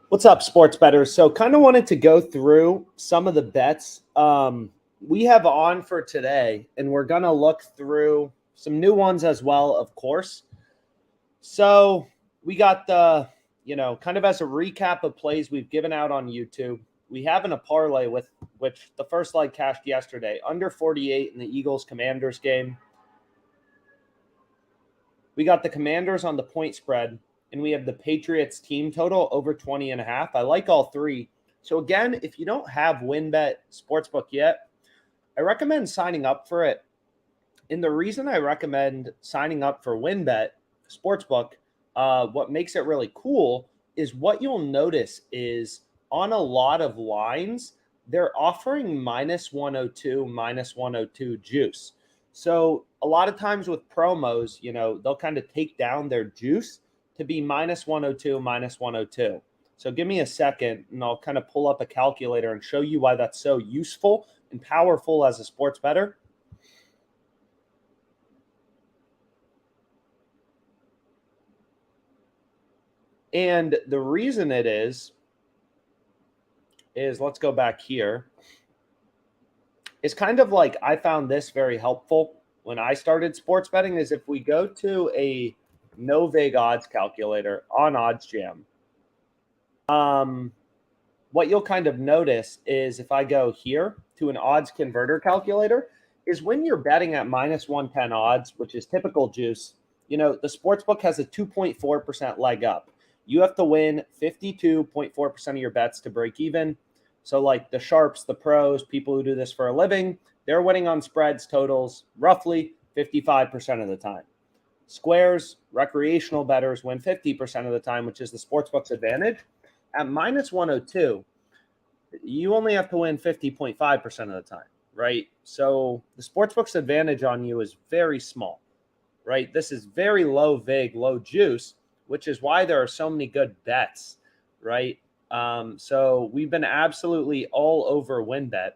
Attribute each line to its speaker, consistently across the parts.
Speaker 1: What's up, sports bettors? So, kind of wanted to go through some of the bets we have on for today, and we're going to look through some new ones as well, of course. So, we got kind of as a recap of plays we've given out on YouTube. We have in a parlay with which the first leg cashed yesterday, under 48 in the Eagles Commanders game. We got the Commanders on the point spread, and we have the Patriots team total over 20.5. I like all three. So again, if you don't have WinBet Sportsbook yet, I recommend signing up for it. And the reason I recommend signing up for WinBet Sportsbook, what makes it really cool is what you'll notice is on a lot of lines, they're offering minus 102 juice. So a lot of times with promos, they'll kind of take down their juice to be minus 102, minus 102. So give me a second and I'll kind of pull up a calculator and show you why that's so useful and powerful as a sports bettor. And the reason it is let's go back here. It's kind of like I found this very helpful when I started sports betting is if we go to a no vig odds calculator on OddsJam, what you'll kind of notice is if I go here to an odds converter calculator is when you're betting at minus 110 odds, which is typical juice, the sportsbook has a 2.4% leg up. You have to win 52.4% of your bets to break even. So like the sharps, the pros, people who do this for a living, they're winning on spreads totals roughly 55% of the time. Squares, recreational bettors win 50% of the time, which is the sportsbook's advantage. At minus 102, you only have to win 50.5% of the time, right? So the sportsbook's advantage on you is very small, right? This is very low vig, low juice, which is why there are so many good bets, right? So we've been absolutely all over WinBet.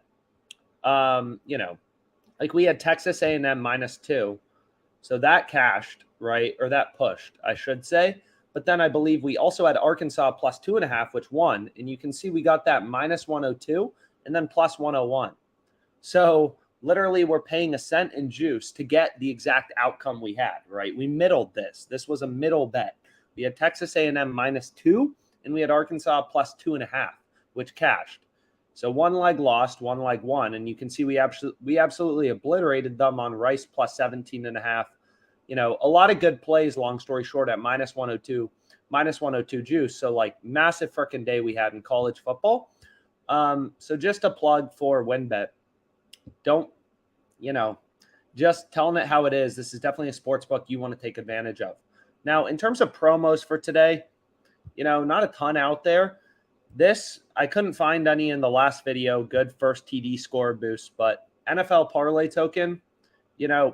Speaker 1: Like we had Texas A&M -2. So that cashed, right? Or that pushed, I should say. But then I believe we also had Arkansas plus 2.5, which won. And you can see we got that minus 102 and then plus 101. So literally we're paying a cent in juice to get the exact outcome we had, right? We middled this. This was a middle bet. We had Texas A&M -2 and we had Arkansas plus 2.5, which cashed. So one leg lost, one leg won. And you can see we absolutely obliterated them on Rice plus 17.5. A lot of good plays, long story short, at minus 102 juice. So like massive freaking day we had in college football. So just a plug for WinBet. Just telling it how it is. This is definitely a sports book you want to take advantage of. Now, in terms of promos for today, not a ton out there. This, I couldn't find any in the last video. Good first TD score boost, but NFL parlay token,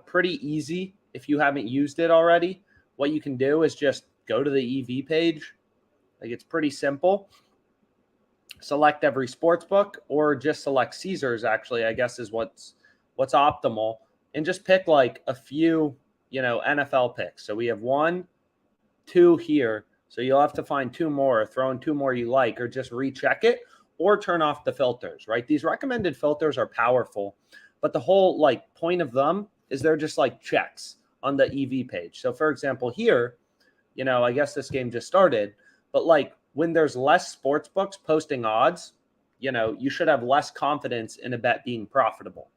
Speaker 1: pretty easy if you haven't used it already. What you can do is just go to the EV page. Like it's pretty simple. Select every sports book or just select Caesars, actually, I guess is what's optimal. And just pick like a few, NFL picks. So we have 1, 2 here. So you'll have to find 2 more, or throw in 2 more you like, or just recheck it or turn off the filters, right? These recommended filters are powerful, but the whole point of them is they're just like checks on the EV page. So for example, here, I guess this game just started, but when there's less sports books posting odds, you should have less confidence in a bet being profitable.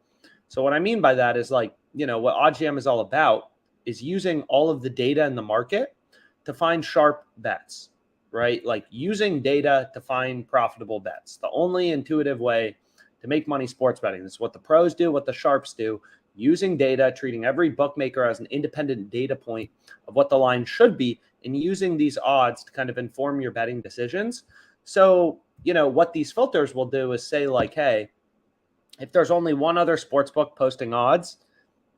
Speaker 1: So what I mean by that is what OddsJam is all about is using all of the data in the market to find sharp bets, right? Like using data to find profitable bets. The only intuitive way to make money sports betting. This is what the pros do, what the sharps do, using data, treating every bookmaker as an independent data point of what the line should be, and using these odds to kind of inform your betting decisions. So, what these filters will do is say hey, if there's only one other sports book posting odds,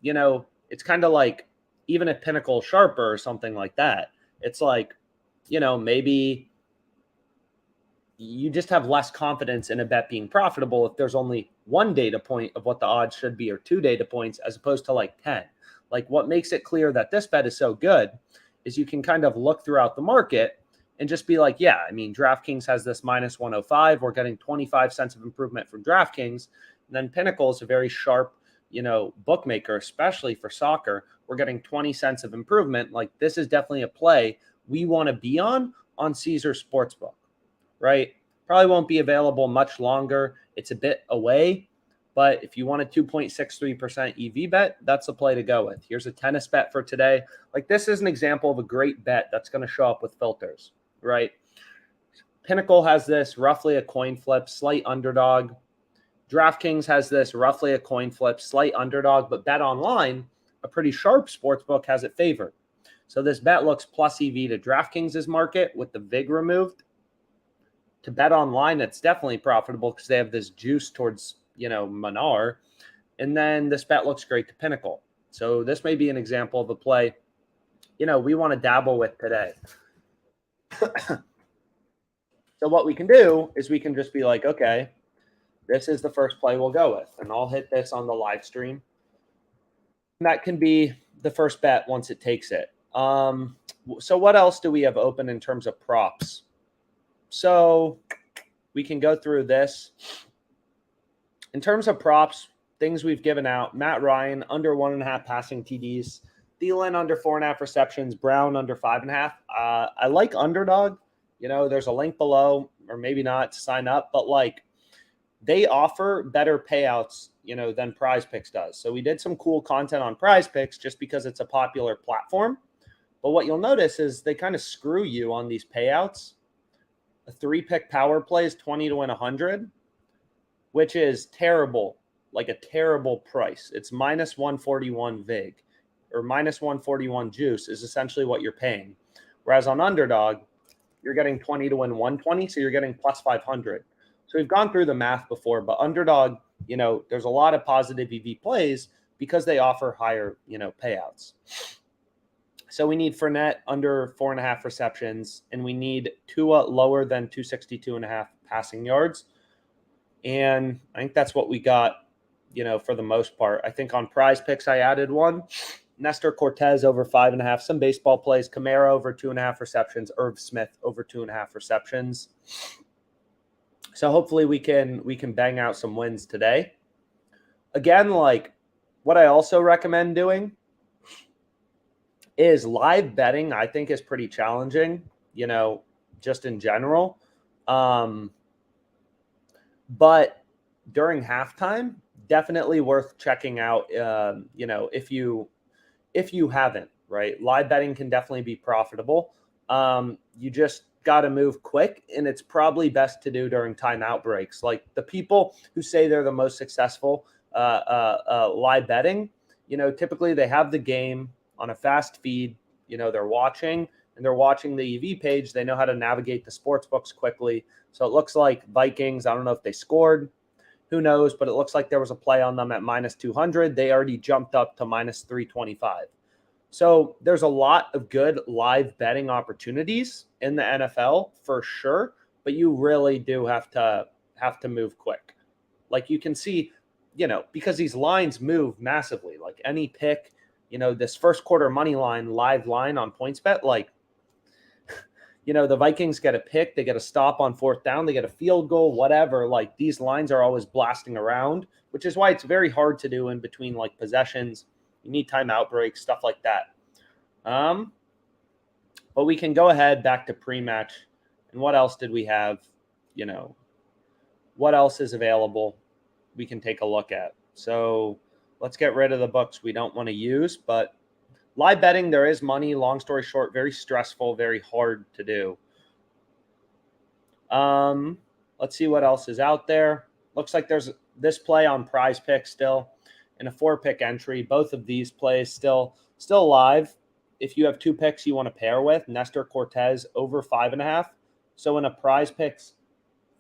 Speaker 1: it's kind of like even at Pinnacle Sharper or something like that. It's maybe you just have less confidence in a bet being profitable if there's only one data point of what the odds should be or 2 data points as opposed to 10. What makes it clear that this bet is so good is you can kind of look throughout the market and just be like, yeah, I mean, DraftKings has this minus 105. We're getting 25 cents of improvement from DraftKings. And then Pinnacle is a very sharp, bookmaker, especially for soccer. We're getting 20 cents of improvement. Like, this is definitely a play we want to be on Caesar Sportsbook, right? Probably won't be available much longer. It's a bit away, but if you want a 2.63% EV bet, that's the play to go with. Here's a tennis bet for today. Like, this is an example of a great bet that's going to show up with filters, right? Pinnacle has this roughly a coin flip, slight underdog. DraftKings has this roughly a coin flip, slight underdog, but Bet Online, a pretty sharp sports book, has it favored. So this bet looks plus EV to DraftKings' market with the VIG removed. To Bet Online, it's definitely profitable because they have this juice towards, Manar. And then this bet looks great to Pinnacle. So this may be an example of a play, we want to dabble with today. So what we can do is we can just be like, okay, this is the first play we'll go with. And I'll hit this on the live stream. And that can be the first bet once it takes it. So what else do we have open in terms of props? So we can go through this. In terms of props, things we've given out, Matt Ryan, under 1.5 passing TDs. Thielen, under 4.5 receptions. Brown, under 5.5. I like underdog. There's a link below, or maybe not, to sign up. But, they offer better payouts, than Prize Picks does. So we did some cool content on Prize Picks just because it's a popular platform. But what you'll notice is they kind of screw you on these payouts. A 3-pick power play is 20 to win 100, which is terrible, like a terrible price. It's minus 141 VIG, or minus 141 juice is essentially what you're paying. Whereas on underdog, you're getting 20 to win 120, so you're getting plus 500. So we've gone through the math before, but underdog, there's a lot of positive EV plays because they offer higher, payouts. So we need Fournette under 4.5 receptions, and we need Tua lower than 262.5 passing yards. And I think that's what we got, for the most part. I think on Prize Picks, I added one. Nestor Cortez over 5.5. Some baseball plays. Kamara over 2.5 receptions. Irv Smith over 2.5 receptions. So hopefully we can bang out some wins today. Again, what I also recommend doing is live betting. I think is pretty challenging, just in general. But during halftime, definitely worth checking out. If you haven't, right? Live betting can definitely be profitable. You just got to move quick, and it's probably best to do during timeout breaks. Like the people who say they're the most successful live betting, typically they have the game on a fast feed. They're watching the EV page. They know how to navigate the sports books quickly. So it looks like Vikings, I don't know if they scored, who knows, but it looks like there was a play on them at minus 200. They already jumped up to minus 325. So there's a lot of good live betting opportunities in the NFL for sure, but you really do have to move quick. Like you can see, because these lines move massively. Like any pick, this first quarter money line, live line on PointsBet, the Vikings get a pick, they get a stop on 4th down, they get a field goal, whatever. Like these lines are always blasting around, which is why it's very hard to do in between possessions. You need timeout breaks, stuff like that. But we can go ahead back to pre-match. And what else did we have? What else is available we can take a look at. So let's get rid of the books we don't want to use. But live betting, there is money. Long story short, very stressful, very hard to do. Let's see what else is out there. Looks like there's this play on Prize Pick still and a 4-pick entry. Both of these plays still live. If you have 2 picks you want to pair with, Nestor Cortez over 5.5. So in a Prize Picks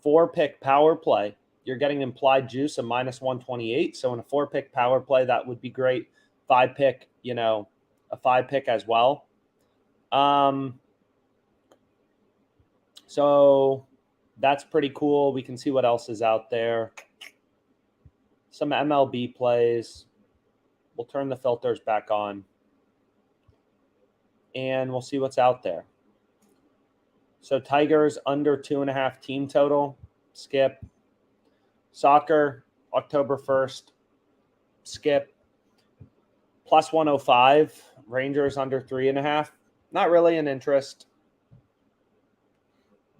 Speaker 1: 4-pick power play, you're getting implied juice of minus 128. So in a 4-pick power play, that would be great. 5-pick, a 5-pick as well. So that's pretty cool. We can see what else is out there. Some MLB plays. We'll turn the filters back on. And we'll see what's out there. So Tigers under 2.5 team total, skip. Soccer, October 1st, skip. Plus 105, Rangers under 3.5. Not really an interest.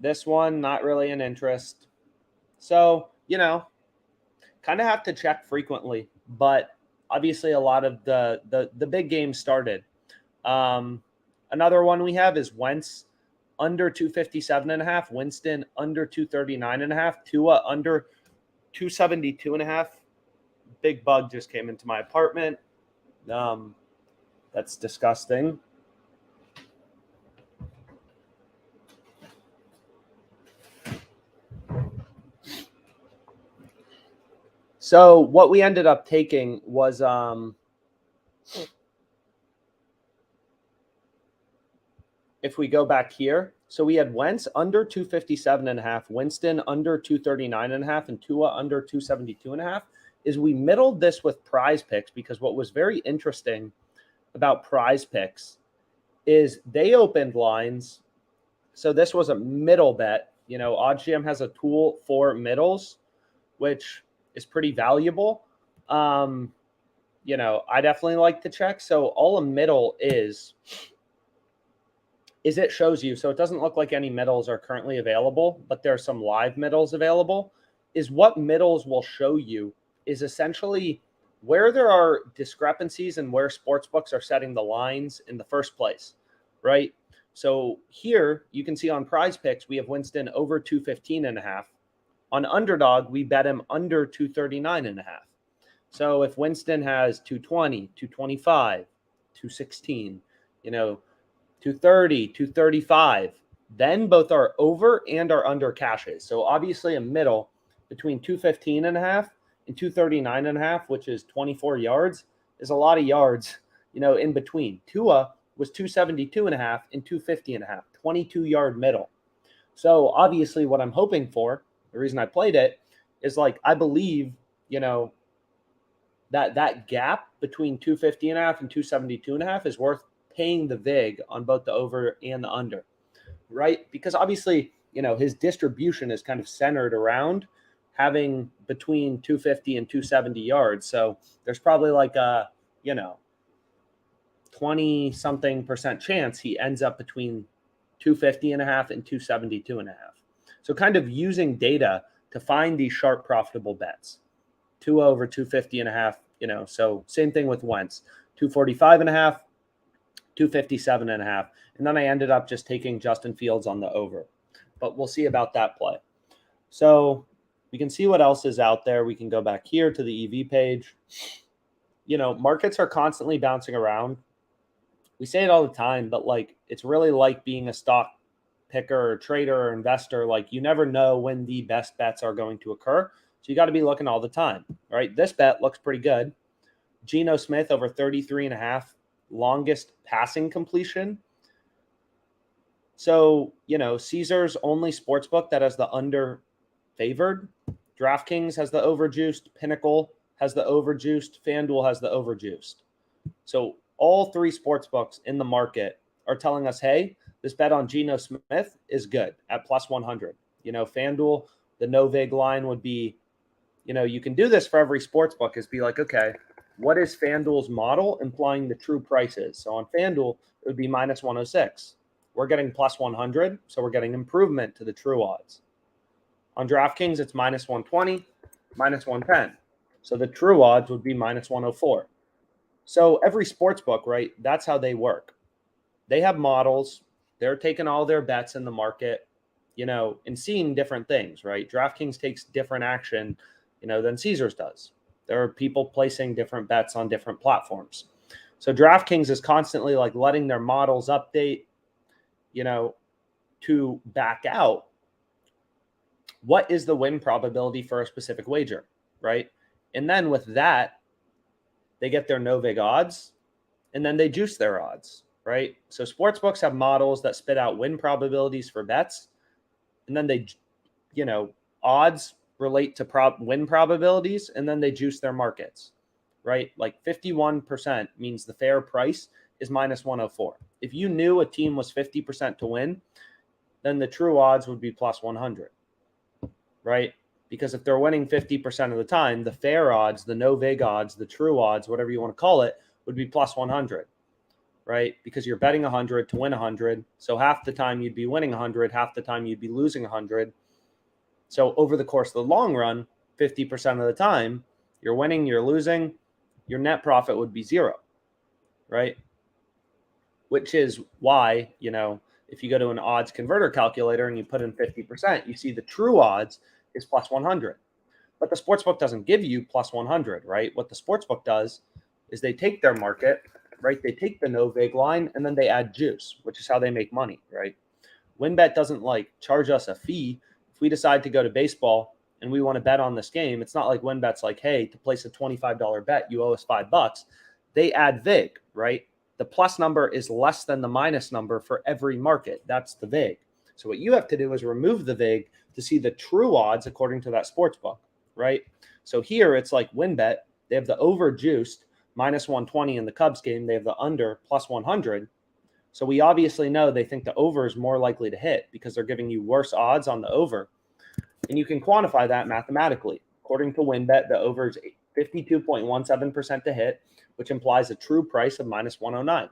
Speaker 1: This one, not really an interest. So, kind of have to check frequently, but obviously a lot of the big games started. Another one we have is Wentz under 257.5, Winston under 239.5, Tua under 272.5. Big bug just came into my apartment. That's disgusting. So what we ended up taking was if we go back here, so we had Wentz under 257.5, Winston under 239.5, and Tua under 272.5. Is we middled this with Prize Picks, because what was very interesting about Prize Picks is they opened lines. So this was a middle bet. OddsJam has a tool for middles, which is pretty valuable. I definitely like to check. So all a middle is it shows you, so it doesn't look like any middles are currently available, but there's some live middles available. Is what middles will show you is essentially where there are discrepancies and where sportsbooks are setting the lines in the first place, right? So here you can see on Prize Picks, we have Winston over 215.5. On Underdog, we bet him under 239.5. So if Winston has 220, 225, 216, 230, 235, then both are over and are under cashes. So obviously a middle between 215.5 and 239.5, which is 24 yards, is a lot of yards, in between. Tua was 272.5 and 250.5, 22-yard middle. So obviously what I'm hoping for, the reason I played it, is I believe, that gap between 250.5 and 272.5 is worth paying the vig on both the over and the under, right? Because obviously, his distribution is kind of centered around having between 250 and 270 yards. So there's probably a 20 something % chance he ends up between 250.5 and 272.5. So kind of using data to find these sharp profitable bets. 2 over 250.5, so same thing with Wentz, 245.5, 257.5. And then I ended up just taking Justin Fields on the over. But we'll see about that play. So we can see what else is out there. We can go back here to the EV page. Markets are constantly bouncing around. We say it all the time, but it's really like being a stock picker or trader or investor. You never know when the best bets are going to occur. So you got to be looking all the time, right? This bet looks pretty good. Geno Smith over 33.5, longest passing completion. So, Caesar's only sportsbook that has the under favored. DraftKings has the overjuiced. Pinnacle has the overjuiced. FanDuel has the overjuiced. So all three sportsbooks in the market are telling us, hey, this bet on Geno Smith is good at plus 100. FanDuel, the no vig line would be, you can do this for every sportsbook, is be like, okay, what is FanDuel's model implying the true price is? So on FanDuel, it would be minus 106. We're getting plus 100, so we're getting improvement to the true odds. On DraftKings, it's minus 120, minus 110. So the true odds would be minus 104. So every sportsbook, right, that's how they work. They have models. They're taking all their bets in the market, and seeing different things, right? DraftKings takes different action, than Caesars does. There are people placing different bets on different platforms. So DraftKings is constantly letting their models update, to back out what is the win probability for a specific wager, right? And then with that, they get their no vig odds, and then they juice their odds, right? So sportsbooks have models that spit out win probabilities for bets, and then they, odds relate to win probabilities, and then they juice their markets, right? 51% means the fair price is minus 104. If you knew a team was 50% to win, then the true odds would be plus 100, right? Because if they're winning 50% of the time, the fair odds, the no vig odds, the true odds, whatever you want to call it, would be plus 100, right? Because you're betting 100 to win 100. So half the time you'd be winning 100, half the time you'd be losing 100. So over the course of the long run, 50% of the time, you're winning, you're losing, your net profit would be zero, right? Which is why, if you go to an odds converter calculator and you put in 50%, you see the true odds is plus 100. But the sportsbook doesn't give you plus 100, right? What the sportsbook does is they take their market, right? They take the no vig line and then they add juice, which is how they make money, right? WinBet doesn't charge us a fee. If we decide to go to baseball and we want to bet on this game, it's not like WinBet's like, hey, to place a $25 bet, you owe us $5. They add vig, right? The plus number is less than the minus number for every market. That's the vig. So what you have to do is remove the vig to see the true odds according to that sports book, right? So here it's like WinBet. They have the over juiced minus 120 in the Cubs game. They have the under plus 100. So we obviously know they think the over is more likely to hit because they're giving you worse odds on the over. And you can quantify that mathematically. According to WinBet, the over is 52.17% to hit, which implies a true price of minus 109.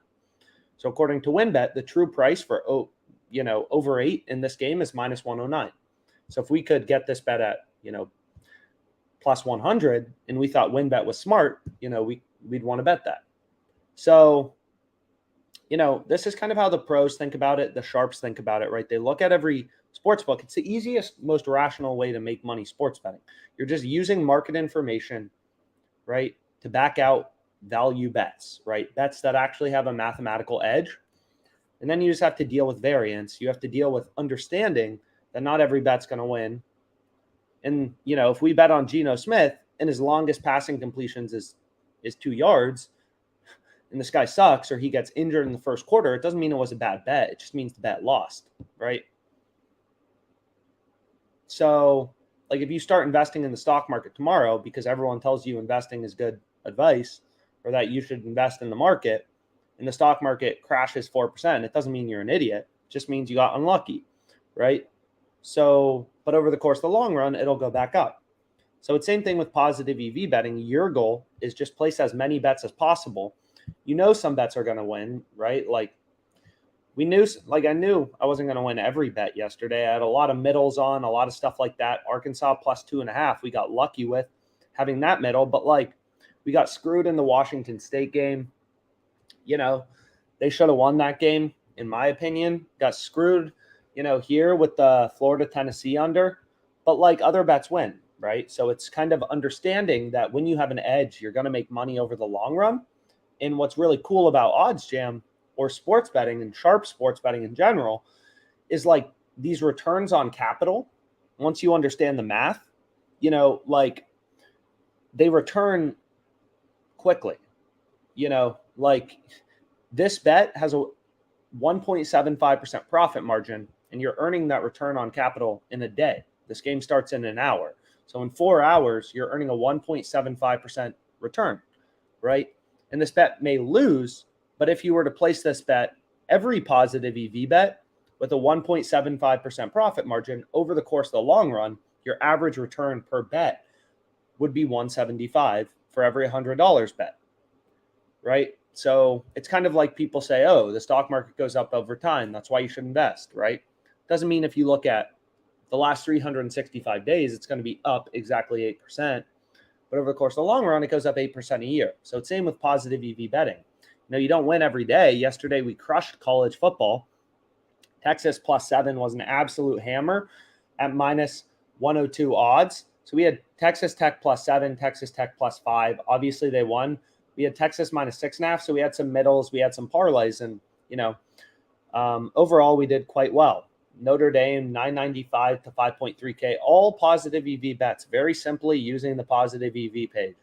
Speaker 1: So according to WinBet, the true price for over 8 in this game is minus 109. So if we could get this bet at plus 100 and we thought WinBet was smart, we'd want to bet that. So this is kind of how the pros think about it. The sharps think about it, right? They look at every sports book. It's the easiest, most rational way to make money sports betting. You're just using market information, right, to back out value bets, right? Bets that actually have a mathematical edge. And then you just have to deal with variance. You have to deal with understanding that not every bet's going to win. And, if we bet on Geno Smith and his longest passing completions is 2 yards, and this guy sucks or he gets injured in the first quarter, it doesn't mean it was a bad bet. It just means the bet lost, right? So, if you start investing in the stock market tomorrow because everyone tells you investing is good advice or that you should invest in the market, and the stock market crashes 4%, it doesn't mean you're an idiot. It just means you got unlucky, right? So, but over the course of the long run, it'll go back up. So it's same thing with positive EV betting. Your goal is just place as many bets as possible. Some bets are going to win, right? I knew I wasn't going to win every bet yesterday. I had a lot of middles on, a lot of stuff like that. Arkansas plus 2.5. We got lucky with having that middle, but we got screwed in the Washington State game. They should have won that game, in my opinion. Got screwed, here with the Florida-Tennessee under, but other bets win, right? So it's kind of understanding that when you have an edge, you're going to make money over the long run. And what's really cool about Odds Jam or sports betting and sharp sports betting in general is these returns on capital. Once you understand the math, they return quickly. This bet has a 1.75% profit margin, and you're earning that return on capital in a day. This game starts in an hour. So in 4 hours, you're earning a 1.75% return, right? And this bet may lose, but if you were to place this bet, every positive EV bet with a 1.75% profit margin over the course of the long run, your average return per bet would be 175 for every $100 bet, right? So it's kind of like people say, oh, the stock market goes up over time. That's why you should invest, right? Doesn't mean if you look at the last 365 days, it's going to be up exactly 8%. But over the course of the long run, it goes up 8% a year. So it's same with positive EV betting. You don't win every day. Yesterday, we crushed college football. Texas plus 7 was an absolute hammer at minus 102 odds. So we had Texas Tech plus 7, Texas Tech plus 5. Obviously, they won. We had Texas minus 6.5. So we had some middles. We had some parlays. And, overall, we did quite well. Notre Dame, 995 to 5.3K, all positive EV bets, very simply using the positive EV page.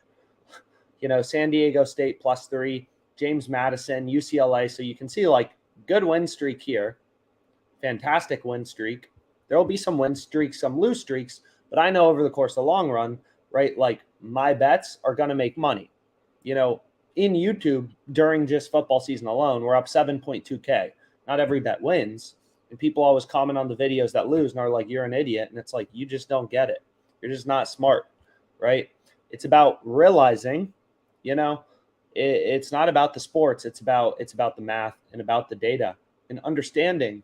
Speaker 1: San Diego State plus 3, James Madison, UCLA. So you can see good win streak here. Fantastic win streak. There will be some win streaks, some lose streaks, but I know over the course of the long run, right, my bets are going to make money. In YouTube during just football season alone, we're up 7.2K. Not every bet wins, And people always comment on the videos that lose and are like, you're an idiot. And it's like, you just don't get it. You're just not smart, right? It's about realizing, it's not about the sports. It's about the math and about the data and understanding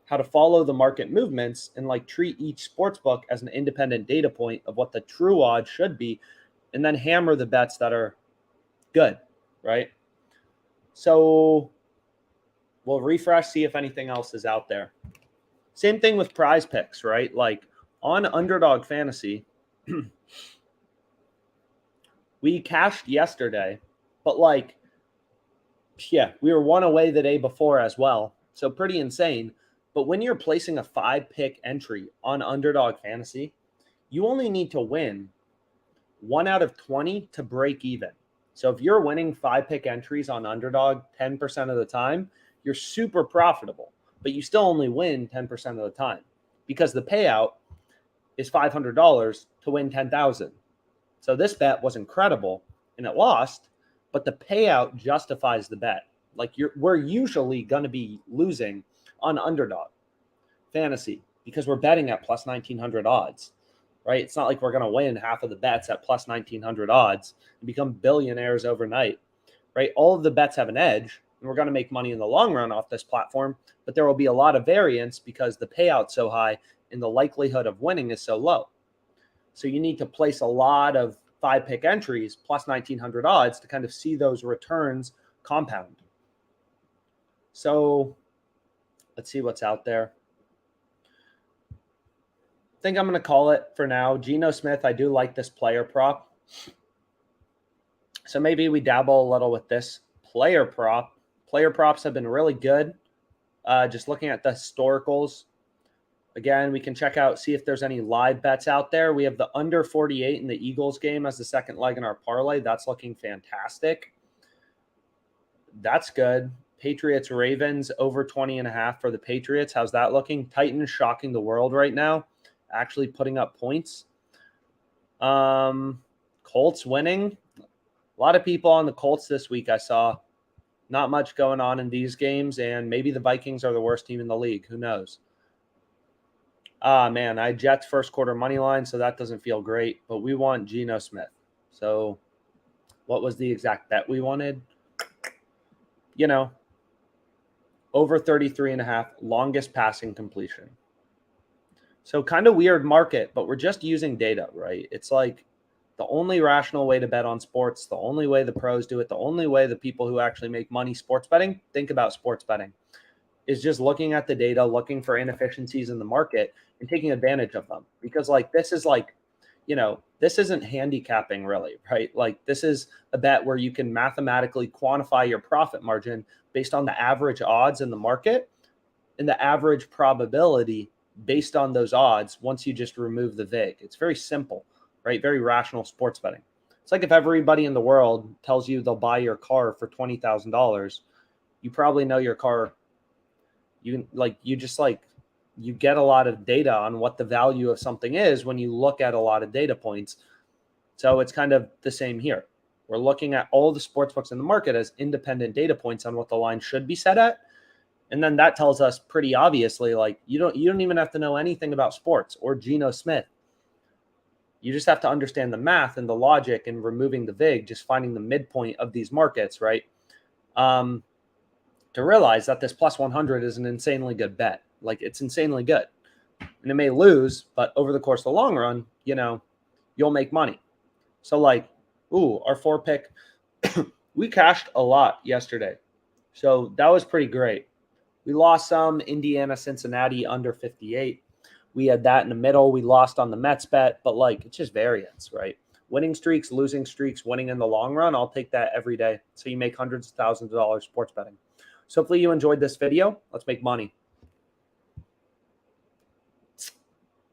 Speaker 1: how to follow the market movements and like treat each sports book as an independent data point of what the true odds should be, and then hammer the bets that are good, right? So we'll refresh, see if anything else is out there. Same thing with prize picks, right? Like on Underdog Fantasy, we cashed yesterday, but like, yeah, we were one away the day before as well. So pretty insane. But when you're placing a 5-pick entry on Underdog Fantasy, you only need to win 1 out of 20 to break even. So if you're winning 5-pick entries on Underdog 10% of the time, you're super profitable, but you still only win 10% of the time because the payout is $500 to win $10,000. So this bet was incredible and it lost, but the payout justifies the bet. Like we're usually going to be losing on Underdog Fantasy because we're betting at plus 1900 odds, right? It's not like we're going to win half of the bets at plus 1900 odds and become billionaires overnight, right? All of the bets have an edge, and we're going to make money in the long run off this platform, but there will be a lot of variance because the payout's so high and the likelihood of winning is so low. So you need to place a lot of 5-pick entries plus 1900 odds to kind of see those returns compound. So let's see what's out there. I think I'm going to call it for now. Geno Smith, I do like this player prop. So maybe we dabble a little with this player prop. Player props have been really good. Just looking at the historicals. Again, we can check out, see if there's any live bets out there. We have the under 48 in the Eagles game as the second leg in our parlay. That's looking fantastic. That's good. Patriots Ravens over 20.5 for the Patriots. How's that looking? Titans shocking the world right now, actually putting up points. Colts winning. A lot of people on the Colts this week I saw. Not much going on in these games, and maybe the Vikings are the worst team in the league. Who knows? Man, I Jets first quarter money line, so that doesn't feel great. But we want Geno Smith. So what was the exact bet we wanted? Over 33.5, longest passing completion. So kind of weird market, but we're just using data, right? It's like the only rational way to bet on sports, the only way the pros do it, the only way the people who actually make money sports betting think about sports betting is just looking at the data, looking for inefficiencies in the market and taking advantage of them. Because like this is like, this isn't handicapping really, right? Like this is a bet where you can mathematically quantify your profit margin based on the average odds in the market and the average probability based on those odds once you just remove the VIG. It's very simple, right? Very rational sports betting. It's like if everybody in the world tells you they'll buy your car for $20,000, you probably know your car. You get a lot of data on what the value of something is when you look at a lot of data points. So it's kind of the same here. We're looking at all the sports books in the market as independent data points on what the line should be set at. And then that tells us pretty obviously, like you don't even have to know anything about sports or Geno Smith. You just have to understand the math and the logic and removing the VIG, just finding the midpoint of these markets, right? To realize that this plus 100 is an insanely good bet. Like it's insanely good. And it may lose, but over the course of the long run, you'll make money. So like, our 4-pick, we cashed a lot yesterday. So that was pretty great. We lost some Indiana, Cincinnati under 58. We had that in the middle. We lost on the Mets bet, but like it's just variance, right? Winning streaks, losing streaks, winning in the long run. I'll take that every day. So you make hundreds of thousands of dollars sports betting. So hopefully you enjoyed this video. Let's make money.